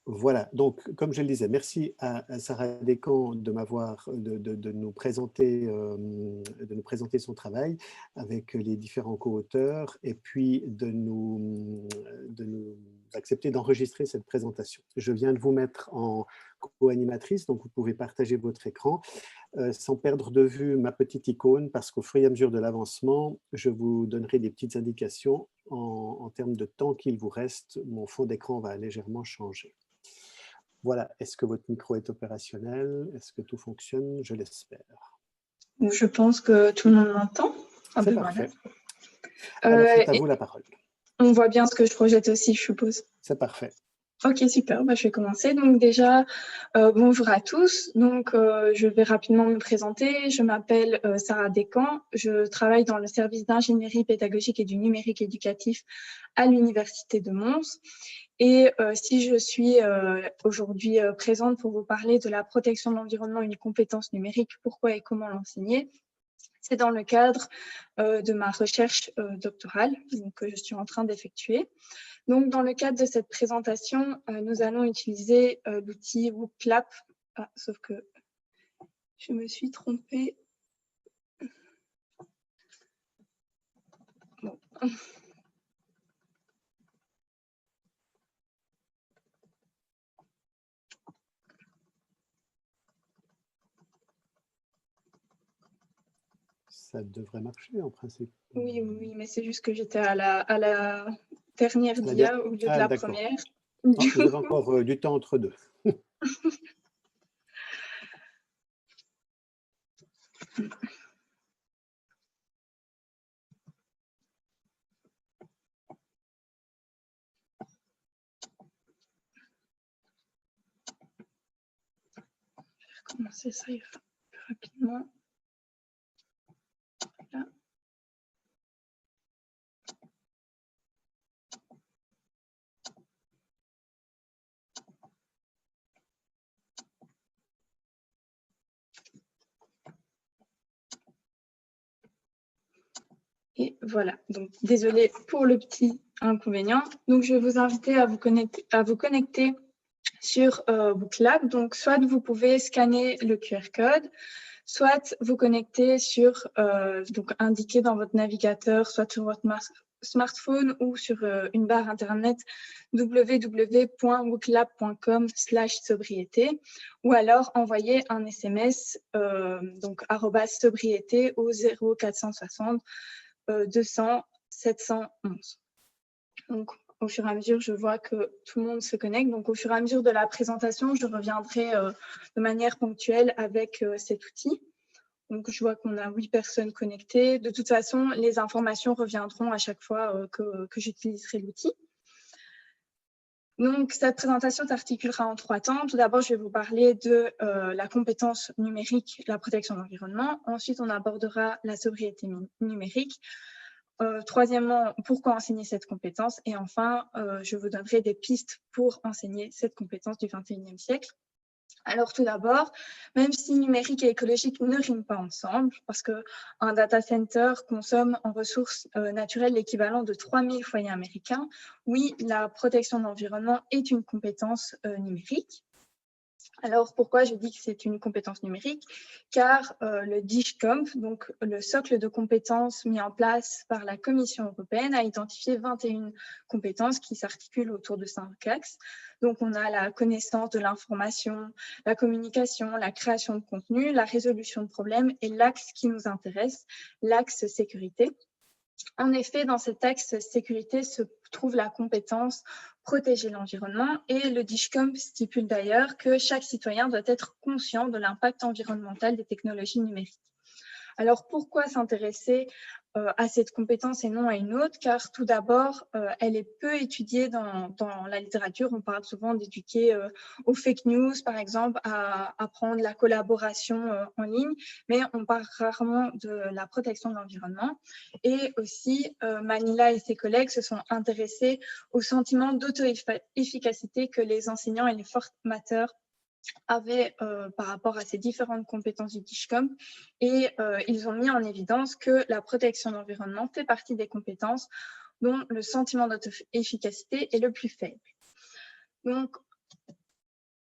Voilà, donc comme je le disais, merci à Sarah Descamps de nous présenter son travail avec les différents co-auteurs et puis de nous accepter d'enregistrer cette présentation. Je viens de vous mettre en co-animatrice, donc vous pouvez partager votre écran sans perdre de vue ma petite icône parce qu'au fur et à mesure de l'avancement, je vous donnerai des petites indications en termes de temps qu'il vous reste. Mon fond d'écran va légèrement changer. Voilà, est-ce que votre micro est opérationnel? Est-ce que tout fonctionne? Je l'espère. Je pense que tout le monde m'entend. C'est parfait. Alors, c'est à vous la parole. On voit bien ce que je projette aussi, je suppose. C'est parfait. Ok, super, je vais commencer. Donc déjà, bonjour à tous. Donc, je vais rapidement me présenter. Je m'appelle Sarah Descamps. Je travaille dans le service d'ingénierie pédagogique et du numérique éducatif à l'Université de Mons. Et si je suis aujourd'hui présente pour vous parler de la protection de l'environnement, une compétence numérique, pourquoi et comment l'enseigner, c'est dans le cadre de ma recherche doctorale que je suis en train d'effectuer. Donc, dans le cadre de cette présentation, nous allons utiliser l'outil WooClap. Ah, sauf que je me suis trompée. Bon. Ça devrait marcher en principe. Oui, mais c'est juste que j'étais à la dernière dia au lieu de la première. Oh, vous avez encore du temps entre deux. Je vais recommencer, ça ira plus rapidement. Là. Et voilà, donc désolée pour le petit inconvénient. Donc, je vais vous inviter à vous connecter sur WooClap. Donc, soit vous pouvez scanner le QR code, soit vous connecter sur, donc indiqué dans votre navigateur, soit sur votre smartphone ou sur une barre internet www.wooclap.com/sobriété ou alors envoyer un SMS donc @sobriété au 0460 200 711. Donc, au fur et à mesure, je vois que tout le monde se connecte. Donc, au fur et à mesure de la présentation, je reviendrai de manière ponctuelle avec cet outil. Donc, je vois qu'on a 8 personnes connectées. De toute façon, les informations reviendront à chaque fois que j'utiliserai l'outil. Donc, cette présentation s'articulera en 3 temps. Tout d'abord, je vais vous parler de la compétence numérique, la protection de l'environnement. Ensuite, on abordera la sobriété numérique. Troisièmement, pourquoi enseigner cette compétence? Et enfin, je vous donnerai des pistes pour enseigner cette compétence du XXIe siècle. Alors tout d'abord, même si numérique et écologique ne riment pas ensemble, parce qu'un data center consomme en ressources naturelles l'équivalent de 3000 foyers américains, oui, la protection de l'environnement est une compétence numérique. Alors, pourquoi je dis que c'est une compétence numérique? Car le DIGCOMP, donc le socle de compétences mis en place par la Commission européenne, a identifié 21 compétences qui s'articulent autour de 5 axes. Donc, on a la connaissance de l'information, la communication, la création de contenu, la résolution de problèmes et l'axe qui nous intéresse, l'axe sécurité. En effet, dans cet axe sécurité se trouve la compétence protéger l'environnement et le DIGCOMP stipule d'ailleurs que chaque citoyen doit être conscient de l'impact environnemental des technologies numériques. Alors, pourquoi s'intéresser à cette compétence et non à une autre? Car tout d'abord, elle est peu étudiée dans la littérature. On parle souvent d'éduquer aux fake news, par exemple, à apprendre la collaboration en ligne, mais on parle rarement de la protection de l'environnement. Et aussi, Manila et ses collègues se sont intéressés au sentiment d'auto-efficacité que les enseignants et les formateurs avaient par rapport à ces différentes compétences du DIGCOMP et ils ont mis en évidence que la protection de l'environnement fait partie des compétences dont le sentiment d'auto-efficacité est le plus faible. Donc,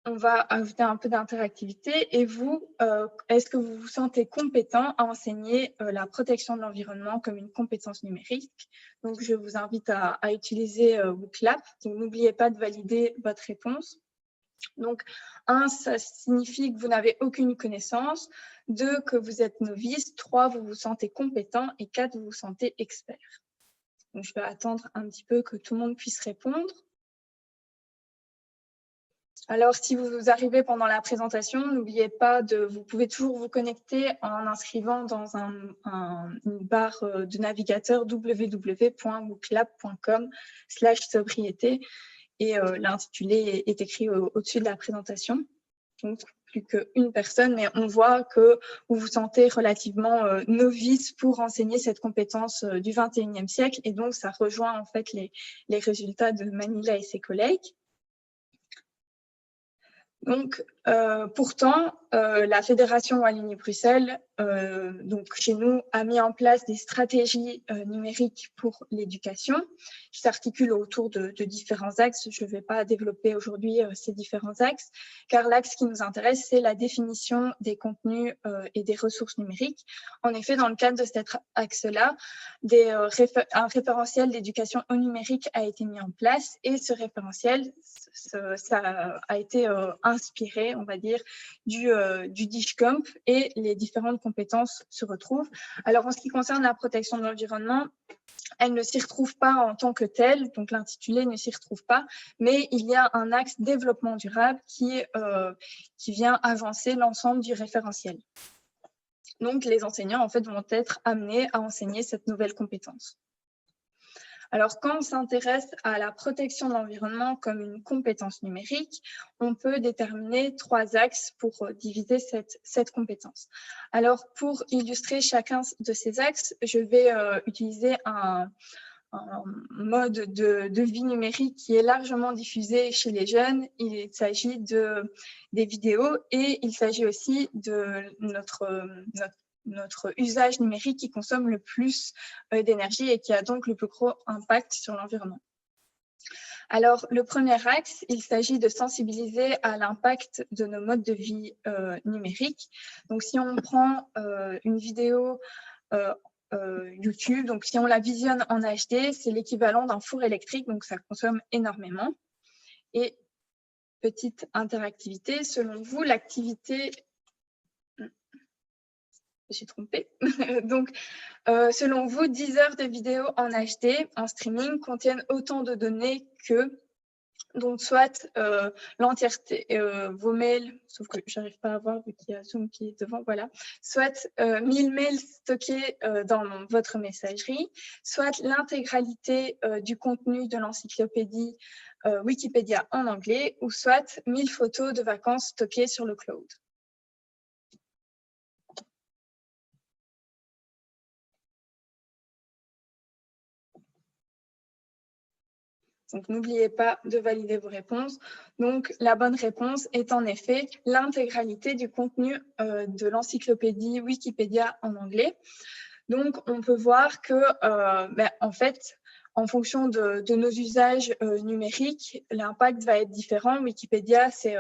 on va ajouter un peu d'interactivité. Et vous, est-ce que vous vous sentez compétent à enseigner la protection de l'environnement comme une compétence numérique? Donc, je vous invite à utiliser WooClap. Donc, n'oubliez pas de valider votre réponse. Donc, 1, ça signifie que vous n'avez aucune connaissance. 2, que vous êtes novice. 3, vous vous sentez compétent. Et 4, vous vous sentez expert. Donc, je vais attendre un petit peu que tout le monde puisse répondre. Alors, si vous arrivez pendant la présentation, n'oubliez pas vous pouvez toujours vous connecter en inscrivant dans une barre de navigateur www.wooClap.com/sobriété et l'intitulé est écrit au-dessus de la présentation. Donc, plus qu'une personne, mais on voit que vous vous sentez relativement novice pour enseigner cette compétence du 21e siècle et donc ça rejoint en fait les résultats de Manila et ses collègues. Donc, pourtant, la Fédération Wallonie-Bruxelles, donc chez nous, a mis en place des stratégies numériques pour l'éducation qui s'articulent autour de différents axes. Je ne vais pas développer aujourd'hui ces différents axes, car l'axe qui nous intéresse, c'est la définition des contenus et des ressources numériques. En effet, dans le cadre de cet axe-là, un référentiel d'éducation au numérique a été mis en place et ce référentiel, ça a été inspiré, on va dire, du DISCOMP et les différentes compétences se retrouvent. Alors, en ce qui concerne la protection de l'environnement, elle ne s'y retrouve pas en tant que telle, donc l'intitulé ne s'y retrouve pas, mais il y a un axe développement durable qui vient avancer l'ensemble du référentiel. Donc, les enseignants, en fait, vont être amenés à enseigner cette nouvelle compétence. Alors, quand on s'intéresse à la protection de l'environnement comme une compétence numérique, on peut déterminer 3 axes pour diviser cette compétence. Alors, pour illustrer chacun de ces axes, je vais utiliser un mode de vie numérique qui est largement diffusé chez les jeunes. Il s'agit des vidéos et il s'agit aussi de notre usage numérique qui consomme le plus d'énergie et qui a donc le plus gros impact sur l'environnement. Alors, le premier axe, il s'agit de sensibiliser à l'impact de nos modes de vie numériques. Donc, si on prend une vidéo YouTube, donc si on la visionne en HD, c'est l'équivalent d'un four électrique, donc ça consomme énormément. Et petite interactivité, selon vous, l'activité... J'ai trompé. Donc, selon vous, 10 heures de vidéo en HD, en streaming, contiennent autant de données que, donc, soit l'entièreté, vos mails, sauf que je n'arrive pas à voir vu qu'il y a Zoom qui est devant, voilà, soit 1000 mails stockés dans votre messagerie, soit l'intégralité du contenu de l'encyclopédie Wikipédia en anglais, ou soit 1000 photos de vacances stockées sur le cloud. Donc, n'oubliez pas de valider vos réponses. Donc, la bonne réponse est en effet l'intégralité du contenu de l'encyclopédie Wikipédia en anglais. Donc, on peut voir que, en fait, en fonction de nos usages numériques, l'impact va être différent. Wikipédia, c'est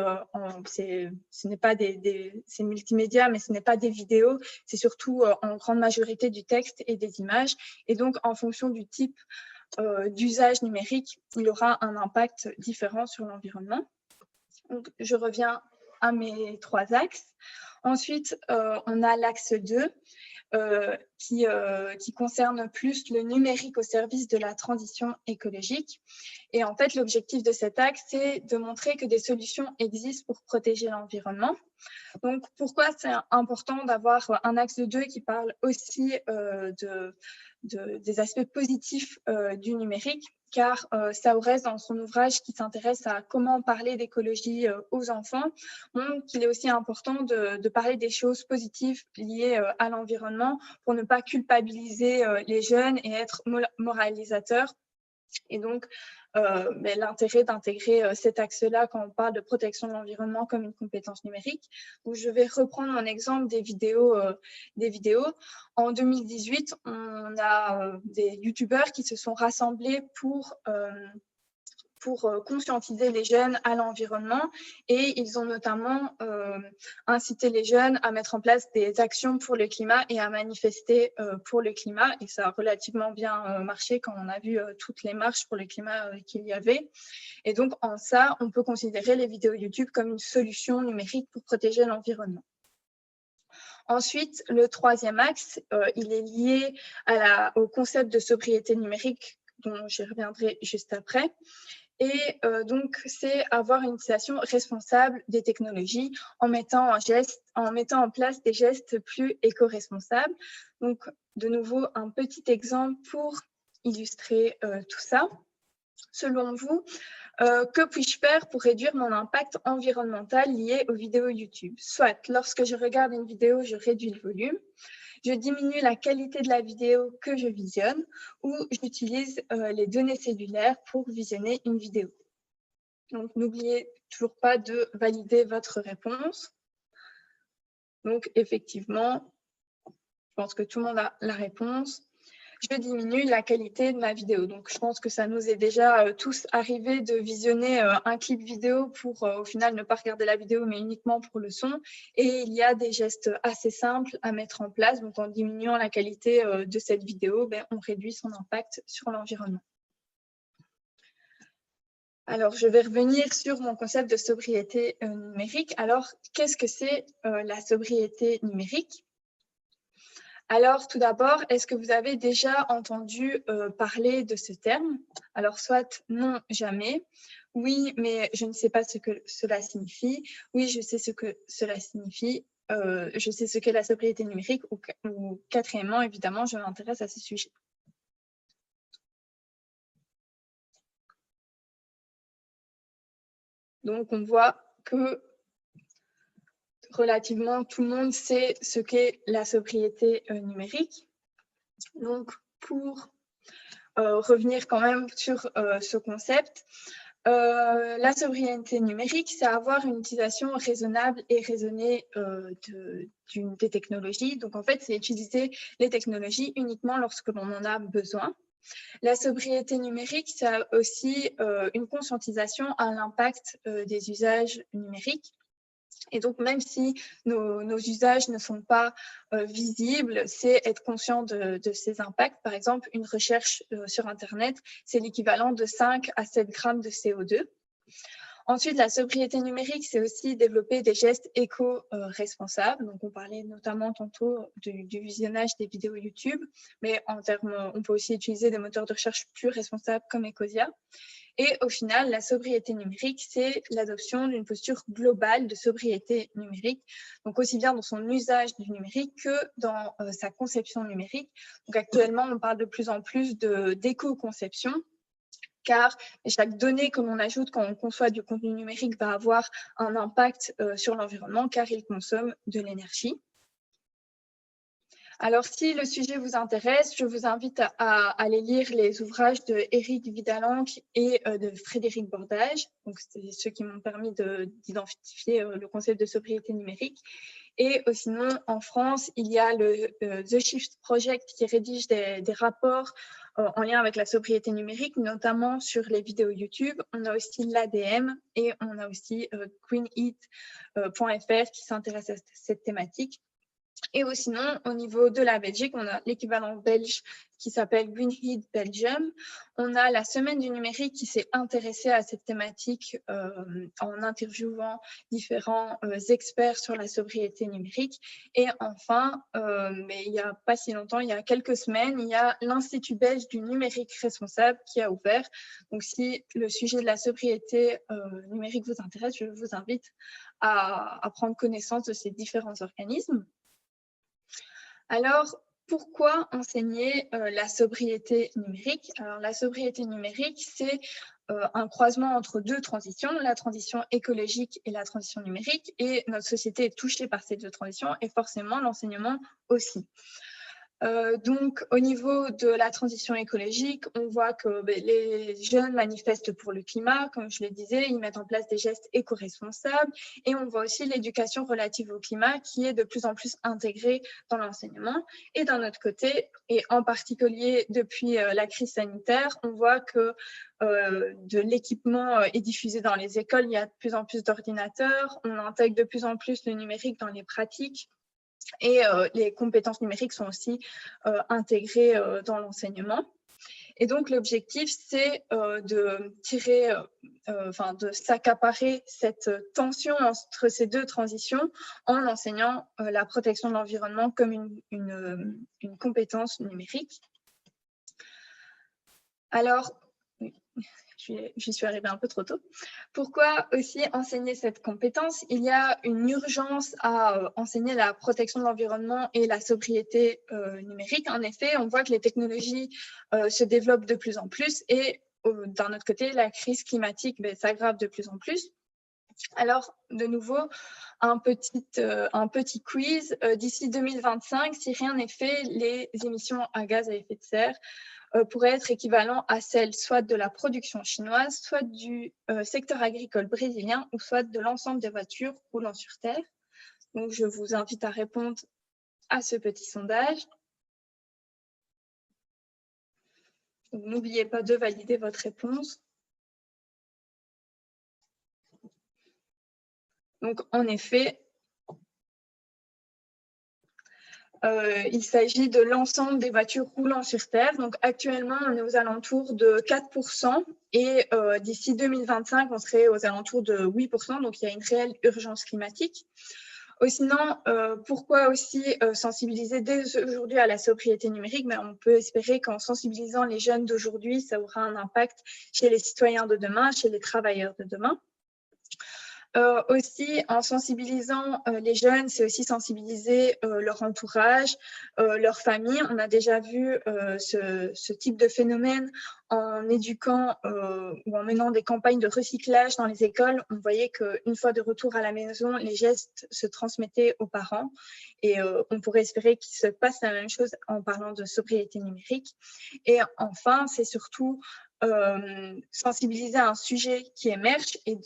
multimédia, mais ce n'est pas des vidéos. C'est surtout en grande majorité du texte et des images. Et donc, en fonction du type d'usage numérique, il aura un impact différent sur l'environnement. Donc, je reviens à mes 3 axes. Ensuite, on a l'axe 2 qui concerne plus le numérique au service de la transition écologique. Et en fait, l'objectif de cet axe, c'est de montrer que des solutions existent pour protéger l'environnement. Donc, pourquoi c'est important d'avoir un axe 2 qui parle aussi des aspects positifs du numérique, car Saorès, dans son ouvrage qui s'intéresse à comment parler d'écologie aux enfants, montre qu'il est aussi important de parler des choses positives liées à l'environnement pour ne pas culpabiliser les jeunes et être moralisateur. Et donc, l'intérêt d'intégrer cet axe-là quand on parle de protection de l'environnement comme une compétence numérique. Donc, je vais reprendre mon exemple des vidéos. En 2018, on a des youtubeurs qui se sont rassemblés pour pour conscientiser les jeunes à l'environnement et ils ont notamment incité les jeunes à mettre en place des actions pour le climat et à manifester pour le climat et ça a relativement bien marché quand on a vu toutes les marches pour le climat qu'il y avait et donc en ça on peut considérer les vidéos YouTube comme une solution numérique pour protéger l'environnement. Ensuite, le troisième axe, il est lié au concept de sobriété numérique dont j'y reviendrai juste après. Et donc, c'est avoir une utilisation responsable des technologies en mettant en place des gestes plus éco-responsables. Donc, de nouveau, un petit exemple pour illustrer tout ça. Selon vous, que puis-je faire pour réduire mon impact environnemental lié aux vidéos YouTube? Soit, lorsque je regarde une vidéo, je réduis le volume, je diminue la qualité de la vidéo que je visionne ou j'utilise les données cellulaires pour visionner une vidéo. Donc, n'oubliez toujours pas de valider votre réponse. Donc, effectivement, je pense que tout le monde a la réponse. Je diminue la qualité de ma vidéo. Donc, je pense que ça nous est déjà tous arrivé de visionner un clip vidéo pour au final ne pas regarder la vidéo, mais uniquement pour le son. Et il y a des gestes assez simples à mettre en place. Donc, en diminuant la qualité de cette vidéo, on réduit son impact sur l'environnement. Alors, je vais revenir sur mon concept de sobriété numérique. Alors, qu'est-ce que c'est la sobriété numérique ? Alors, tout d'abord, est-ce que vous avez déjà entendu parler de ce terme? Alors, soit non, jamais. Oui, mais je ne sais pas ce que cela signifie. Oui, je sais ce que cela signifie. Je sais ce qu'est la sobriété numérique. Ou quatrièmement, évidemment, je m'intéresse à ce sujet. Donc, on voit que relativement tout le monde sait ce qu'est la sobriété numérique. Donc, pour revenir quand même sur ce concept, la sobriété numérique, c'est avoir une utilisation raisonnable et raisonnée des technologies. Donc, en fait, c'est utiliser les technologies uniquement lorsque l'on en a besoin. La sobriété numérique, c'est aussi une conscientisation à l'impact des usages numériques. Et donc, même si nos usages ne sont pas visibles, c'est être conscient de ces impacts. Par exemple, une recherche sur Internet, c'est l'équivalent de 5 à 7 grammes de CO2. Ensuite, la sobriété numérique, c'est aussi développer des gestes éco-responsables. Donc, on parlait notamment tantôt du visionnage des vidéos YouTube, mais on peut aussi utiliser des moteurs de recherche plus responsables comme Ecosia. Et au final, la sobriété numérique, c'est l'adoption d'une posture globale de sobriété numérique, donc aussi bien dans son usage du numérique que dans sa conception numérique. Donc actuellement, on parle de plus en plus d'éco-conception, car chaque donnée que l'on ajoute quand on conçoit du contenu numérique va avoir un impact sur l'environnement, car il consomme de l'énergie. Alors, si le sujet vous intéresse, je vous invite à aller lire les ouvrages de Éric Vidalanque et de Frédéric Bordage. Donc, c'est ceux qui m'ont permis d'identifier le concept de sobriété numérique. Et sinon, en France, il y a le The Shift Project qui rédige des rapports en lien avec la sobriété numérique, notamment sur les vidéos YouTube. On a aussi l'ADM et on a aussi greenheat.fr qui s'intéresse à cette thématique. Et sinon, au niveau de la Belgique, on a l'équivalent belge qui s'appelle Greenheat Belgium. On a la semaine du numérique qui s'est intéressée à cette thématique en interviewant différents experts sur la sobriété numérique. Et enfin, mais il n'y a pas si longtemps, il y a quelques semaines, il y a l'Institut belge du numérique responsable qui a ouvert. Donc, si le sujet de la sobriété numérique vous intéresse, je vous invite à prendre connaissance de ces différents organismes. Alors, pourquoi enseigner la sobriété numérique? Alors, la sobriété numérique, c'est un croisement entre deux transitions, la transition écologique et la transition numérique. Et notre société est touchée par ces deux transitions et forcément l'enseignement aussi. Donc, au niveau de la transition écologique, on voit que les jeunes manifestent pour le climat, comme je le disais, ils mettent en place des gestes éco-responsables, et on voit aussi l'éducation relative au climat qui est de plus en plus intégrée dans l'enseignement. Et d'un autre côté, et en particulier depuis la crise sanitaire, on voit que de l'équipement est diffusé dans les écoles, il y a de plus en plus d'ordinateurs, on intègre de plus en plus le numérique dans les pratiques. Et les compétences numériques sont aussi intégrées dans l'enseignement. Et donc, l'objectif, c'est de s'accaparer cette tension entre ces deux transitions en enseignant la protection de l'environnement comme une compétence numérique. Alors, j'y suis arrivée un peu trop tôt. Pourquoi aussi enseigner cette compétence? Il y a une urgence à enseigner la protection de l'environnement et la sobriété numérique. En effet, on voit que les technologies se développent de plus en plus et d'un autre côté, la crise climatique s'aggrave de plus en plus. Alors, de nouveau, un petit quiz. D'ici 2025, si rien n'est fait, les émissions à gaz à effet de serre pourrait être équivalent à celle soit de la production chinoise, soit du secteur agricole brésilien, ou soit de l'ensemble des voitures roulant sur Terre. Donc, je vous invite à répondre à ce petit sondage. N'oubliez pas de valider votre réponse. Donc, en effet, il s'agit de l'ensemble des voitures roulant sur Terre. Donc, actuellement, on est aux alentours de 4% et d'ici 2025, on serait aux alentours de 8%. Donc, il y a une réelle urgence climatique. Sinon, pourquoi aussi sensibiliser dès aujourd'hui à la sobriété numérique? On peut espérer qu'en sensibilisant les jeunes d'aujourd'hui, ça aura un impact chez les citoyens de demain, chez les travailleurs de demain. Aussi, en sensibilisant les jeunes, c'est aussi sensibiliser leur entourage, leur famille. On a déjà vu ce type de phénomène en éduquant ou en menant des campagnes de recyclage dans les écoles. On voyait qu'une fois de retour à la maison, les gestes se transmettaient aux parents et on pourrait espérer qu'il se passe la même chose en parlant de sobriété numérique. Et enfin, c'est surtout sensibiliser à un sujet qui émerge et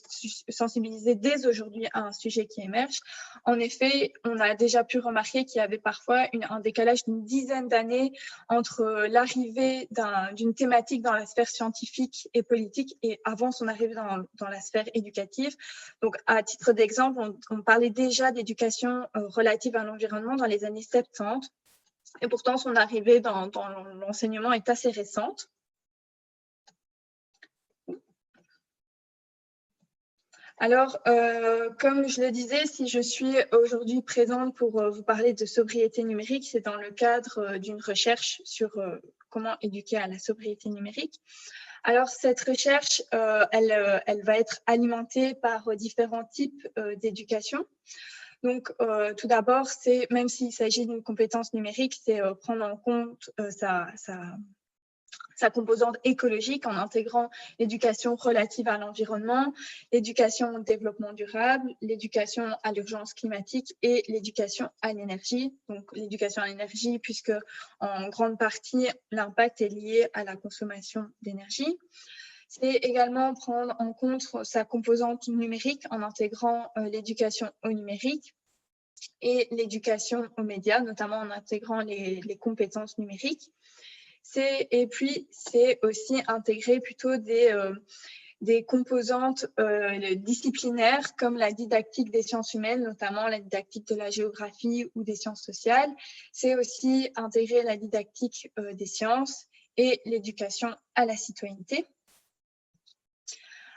sensibiliser dès aujourd'hui à un sujet qui émerge. En effet, on a déjà pu remarquer qu'il y avait parfois un décalage d'une dizaine d'années entre l'arrivée d'une thématique dans la sphère scientifique et politique et avant son arrivée dans la sphère éducative. Donc, à titre d'exemple, on parlait déjà d'éducation relative à l'environnement dans les années 70 et pourtant son arrivée dans l'enseignement est assez récente. Alors, comme je le disais, si je suis aujourd'hui présente pour vous parler de sobriété numérique, c'est dans le cadre d'une recherche sur comment éduquer à la sobriété numérique. Alors, cette recherche, elle va être alimentée par différents types d'éducation. Donc, tout d'abord, même s'il s'agit d'une compétence numérique, c'est prendre en compte sa composante écologique en intégrant l'éducation relative à l'environnement, l'éducation au développement durable, l'éducation à l'urgence climatique et l'éducation à l'énergie. Donc, l'éducation à l'énergie, puisque en grande partie, l'impact est lié à la consommation d'énergie. C'est également prendre en compte sa composante numérique en intégrant l'éducation au numérique et l'éducation aux médias, notamment en intégrant les compétences numériques. Et puis, c'est aussi intégrer plutôt des composantes disciplinaires comme la didactique des sciences humaines, notamment la didactique de la géographie ou des sciences sociales. C'est aussi intégrer la didactique des sciences et l'éducation à la citoyenneté.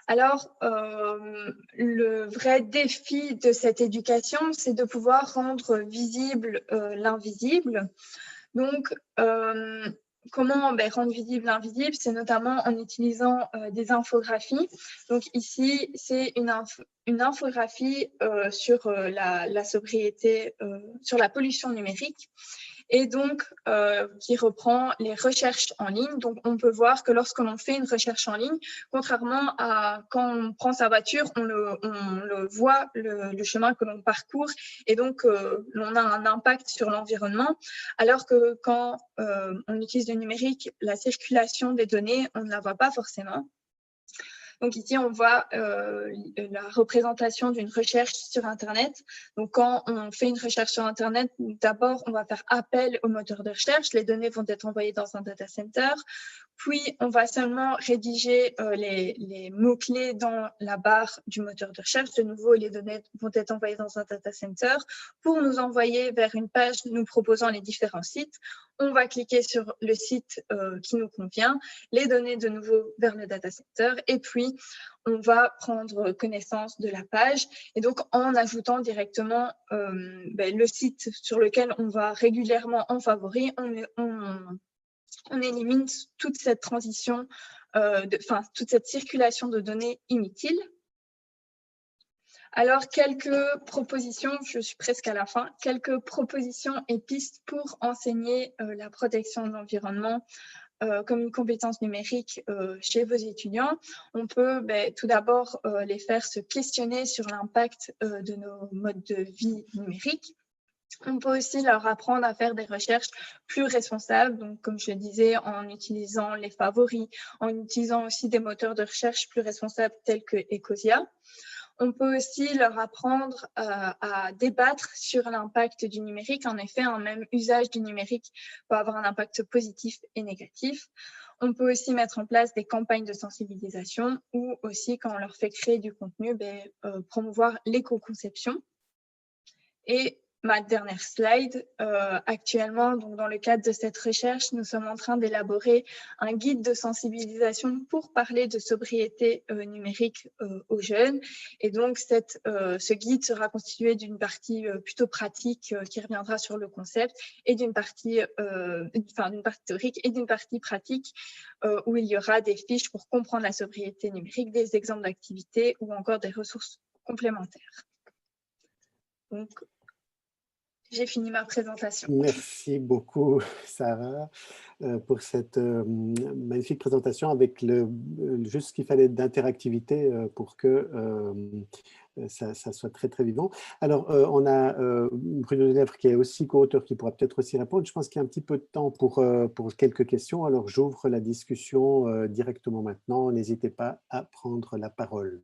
Alors, le vrai défi de cette éducation, c'est de pouvoir rendre visible l'invisible. Donc, comment rendre visible l'invisible? C'est notamment en utilisant des infographies. Donc ici, c'est une infographie sur la sobriété, sur la pollution numérique. et donc qui reprend les recherches en ligne. Donc, on peut voir que lorsque l'on fait une recherche en ligne, contrairement à quand on prend sa voiture, on le voit, le chemin que l'on parcourt, et donc l'on a un impact sur l'environnement, alors que quand on utilise le numérique, la circulation des données, on ne la voit pas forcément. Donc ici, on voit la représentation d'une recherche sur Internet. Donc quand on fait une recherche sur Internet, d'abord, on va faire appel au moteur de recherche. Les données vont être envoyées dans un data center. Puis, on va seulement rédiger les mots-clés dans la barre du moteur de recherche. De nouveau, les données vont être envoyées dans un data center pour nous envoyer vers une page nous proposant les différents sites. On va cliquer sur le site qui nous convient, les données de nouveau vers le data center, et puis on va prendre connaissance de la page. Et donc, en ajoutant directement le site sur lequel on va régulièrement en favori, on élimine toute cette transition, toute cette circulation de données inutile. Alors, quelques propositions, je suis presque à la fin, quelques propositions et pistes pour enseigner la protection de l'environnement comme une compétence numérique chez vos étudiants. On peut tout d'abord les faire se questionner sur l'impact de nos modes de vie numériques. On peut aussi leur apprendre à faire des recherches plus responsables, donc comme je le disais, en utilisant les favoris, en utilisant aussi des moteurs de recherche plus responsables tels que Ecosia. On peut aussi leur apprendre à débattre sur l'impact du numérique. En effet, un même usage du numérique peut avoir un impact positif et négatif. On peut aussi mettre en place des campagnes de sensibilisation ou aussi, quand on leur fait créer du contenu, promouvoir l'éco-conception. Et ma dernière slide, actuellement, donc dans le cadre de cette recherche, nous sommes en train d'élaborer un guide de sensibilisation pour parler de sobriété numérique aux jeunes. Et donc, ce guide sera constitué d'une partie plutôt pratique qui reviendra sur le concept et d'une partie théorique et d'une partie pratique où il y aura des fiches pour comprendre la sobriété numérique, des exemples d'activités ou encore des ressources complémentaires. Donc, j'ai fini ma présentation. Merci beaucoup, Sarah, pour cette magnifique présentation avec juste ce qu'il fallait d'interactivité pour que ça soit très, très vivant. Alors, on a Bruno Delèvre qui est aussi co-auteur, qui pourra peut-être aussi répondre. Je pense qu'il y a un petit peu de temps pour quelques questions. Alors, j'ouvre la discussion directement maintenant. N'hésitez pas à prendre la parole.